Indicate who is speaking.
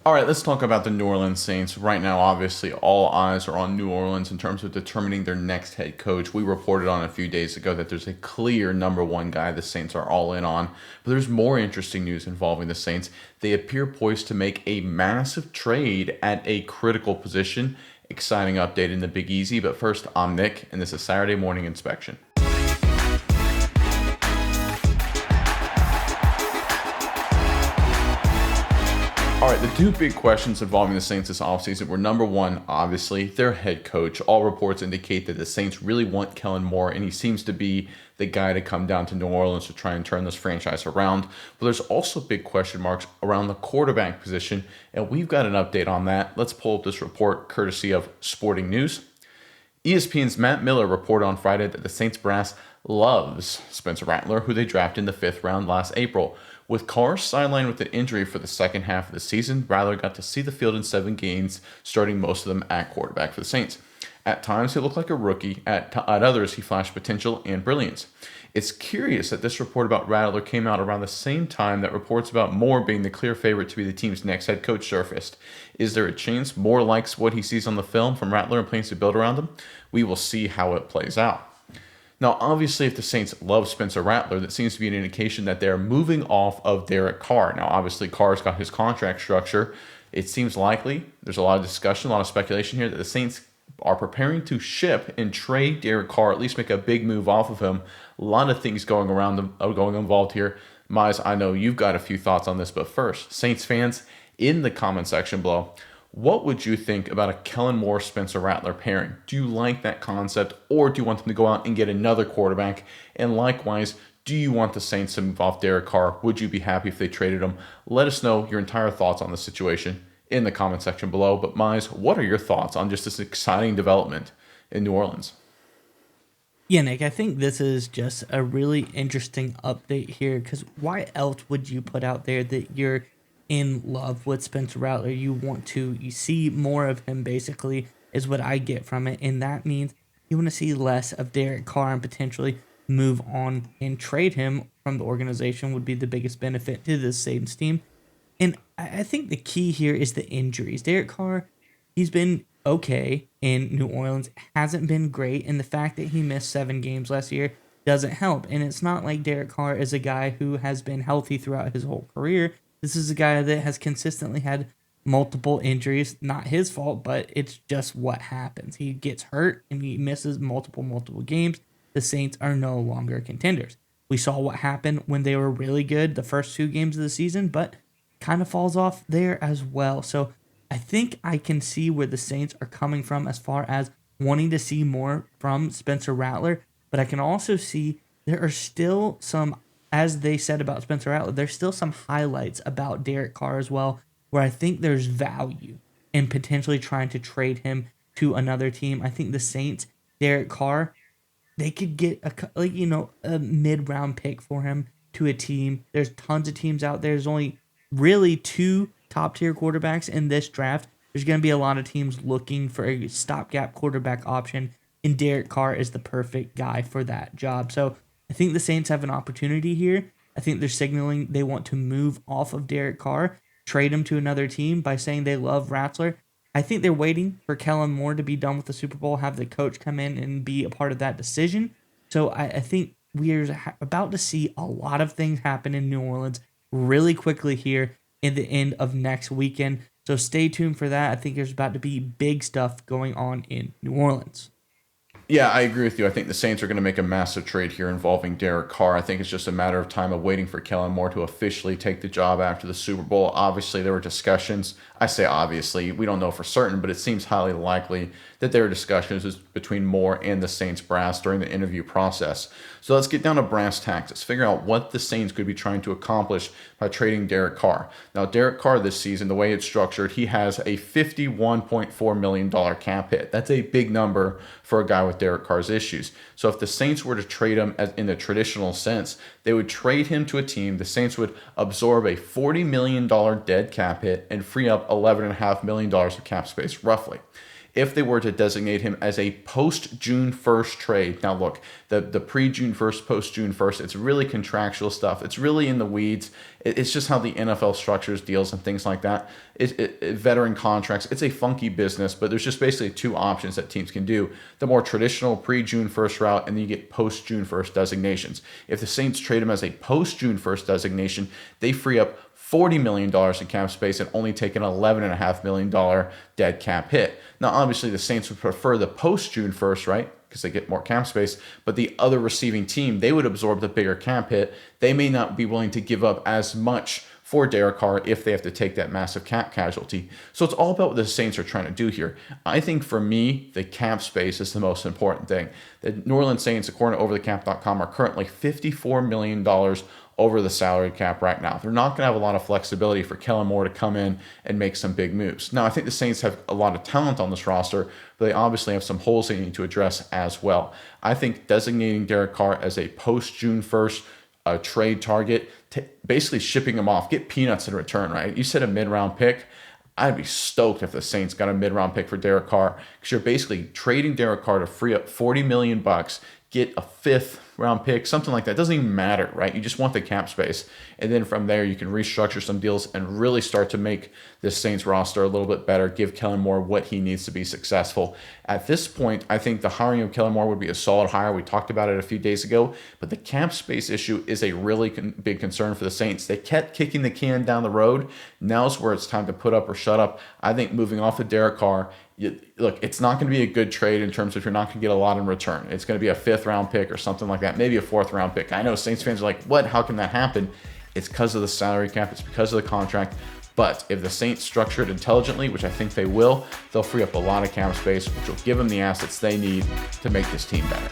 Speaker 1: All right, let's talk about the New Orleans Saints. Right now, obviously, all eyes are on New Orleans in terms of determining their next head coach. We reported on a few days ago that there's a clear number one guy the Saints are all in on. But there's more interesting news involving the Saints. They appear poised to make a massive trade at a critical position. Exciting update in the Big Easy. But first, I'm Nick, and this is Saturday Morning Inspection. All right, the two big questions involving the Saints this offseason were number one, obviously, their head coach. All reports indicate that the Saints really want Kellen Moore, and he seems to be the guy to come down to New Orleans to try and turn this franchise around. But there's also big question marks around the quarterback position, and we've got an update on that. Let's pull up this report courtesy of Sporting News. ESPN's Matt Miller reported on Friday that the Saints brass loves Spencer Rattler, who they drafted in the 5th round last April. With Carr sidelined with an injury for the second half of the season, Rattler got to see the field in 7 games, starting most of them at quarterback for the Saints. At times, he looked like a rookie. At others, he flashed potential and brilliance. It's curious that this report about Rattler came out around the same time that reports about Moore being the clear favorite to be the team's next head coach surfaced. Is there a chance Moore likes what he sees on the film from Rattler and plans to build around him? We will see how it plays out. Now, obviously, if the Saints love Spencer Rattler, that seems to be an indication that they're moving off of Derek Carr. Now, obviously, Carr's got his contract structure. It seems likely, there's a lot of discussion, a lot of speculation here, that the Saints are preparing to ship and trade Derek Carr, at least make a big move off of him. A lot of things going involved here. Mize, I know you've got a few thoughts on this, but first, Saints fans, in the comment section below, what would you think about a Kellen Moore Spencer Rattler pairing? Do you like that concept, or do you want them to go out and get another quarterback? And likewise, do you want the Saints to move off Derek Carr? Would you be happy if they traded him? Let us know your entire thoughts on the situation in the comment section below. But Mize, what are your thoughts on just this exciting development in New Orleans?
Speaker 2: Yeah, Nick, I think this is just a really interesting update here because why else would you put out there that you're in love with Spencer Rattler? You see more of him, basically, is what I get from it. And that means you want to see less of Derek Carr and potentially move on and trade him from the organization would be the biggest benefit to this Saints team. And I think the key here is the injuries. Derek Carr, he's been okay in New Orleans, hasn't been great. And the fact that he missed 7 games last year doesn't help. And it's not like Derek Carr is a guy who has been healthy throughout his whole career. This is a guy that has consistently had multiple injuries. Not his fault, but it's just what happens. He gets hurt and he misses multiple games. The Saints are no longer contenders. We saw what happened when they were really good the first 2 games of the season, but kind of falls off there as well. So I think I can see where the Saints are coming from as far as wanting to see more from Spencer Rattler, but I can also see there are still some, as they said about Spencer Rattler, there's still some highlights about Derek Carr as well, where I think there's value in potentially trying to trade him to another team. I think the Saints, Derek Carr, they could get a mid-round pick for him to a team. There's tons of teams out there. There's only really 2 top-tier quarterbacks in this draft. There's going to be a lot of teams looking for a stopgap quarterback option, and Derek Carr is the perfect guy for that job. So I think the Saints have an opportunity here. I think they're signaling they want to move off of Derek Carr, trade him to another team by saying they love Rattler. I think they're waiting for Kellen Moore to be done with the Super Bowl, have the coach come in and be a part of that decision. So I think we're about to see a lot of things happen in New Orleans really quickly here in the end of next weekend. So stay tuned for that. I think there's about to be big stuff going on in New Orleans.
Speaker 1: Yeah, I agree with you. I think the Saints are going to make a massive trade here involving Derek Carr. I think it's just a matter of time of waiting for Kellen Moore to officially take the job after the Super Bowl. Obviously, there were discussions. I say obviously, we don't know for certain, but it seems highly likely that there are discussions between Moore and the Saints brass during the interview process. So let's get down to brass tacks. Let's figure out what the Saints could be trying to accomplish by trading Derek Carr. Now, Derek Carr this season, the way it's structured, he has a $51.4 million cap hit. That's a big number for a guy with Derek Carr's issues. So if the Saints were to trade him in the traditional sense, they would trade him to a team. The Saints would absorb a $40 million dead cap hit and free up $11.5 million of cap space, roughly. if they were to designate him as a post-June 1st trade. Now look, the pre-June 1st, post-June 1st, it's really contractual stuff. It's really in the weeds. It's just how the NFL structures deals and things like that. Veteran contracts, it's a funky business, but there's just basically two options that teams can do. The more traditional pre-June 1st route, and then you get post-June 1st designations. If the Saints trade him as a post-June 1st designation, they free up $40 million in cap space and only take an $11.5 million dead cap hit. Now, obviously, the Saints would prefer the post-June 1st, right? Because they get more cap space, but the other receiving team, they would absorb the bigger cap hit. They may not be willing to give up as much for Derek Carr if they have to take that massive cap casualty. So it's all about what the Saints are trying to do here. I think for me, the cap space is the most important thing. The New Orleans Saints, according to overthecap.com, are currently $54 million over the salary cap right now. They're not going to have a lot of flexibility for Kellen Moore to come in and make some big moves. Now, I think the Saints have a lot of talent on this roster, but they obviously have some holes they need to address as well. I think designating Derek Carr as a post-June 1st trade target, basically shipping him off, get peanuts in return, right? You said a mid-round pick. I'd be stoked if the Saints got a mid-round pick for Derek Carr, because you're basically trading Derek Carr to free up $40 million, get a fifth-round pick, something like that. It doesn't even matter, right? You just want the cap space. And then from there, you can restructure some deals and really start to make this Saints roster a little bit better, give Kellen Moore what he needs to be successful. At this point, I think the hiring of Kellen Moore would be a solid hire. We talked about it a few days ago, but the cap space issue is a really big concern for the Saints. They kept kicking the can down the road. Now's where it's time to put up or shut up. I think moving off of Derek Carr, look, it's not going to be a good trade in terms of you're not going to get a lot in return. It's going to be a fifth-round pick or something like that, maybe a fourth-round pick. I know Saints fans are like, what? How can that happen? It's because of the salary cap. It's because of the contract. But if the Saints structure it intelligently, which I think they will, they'll free up a lot of cap space, which will give them the assets they need to make this team better.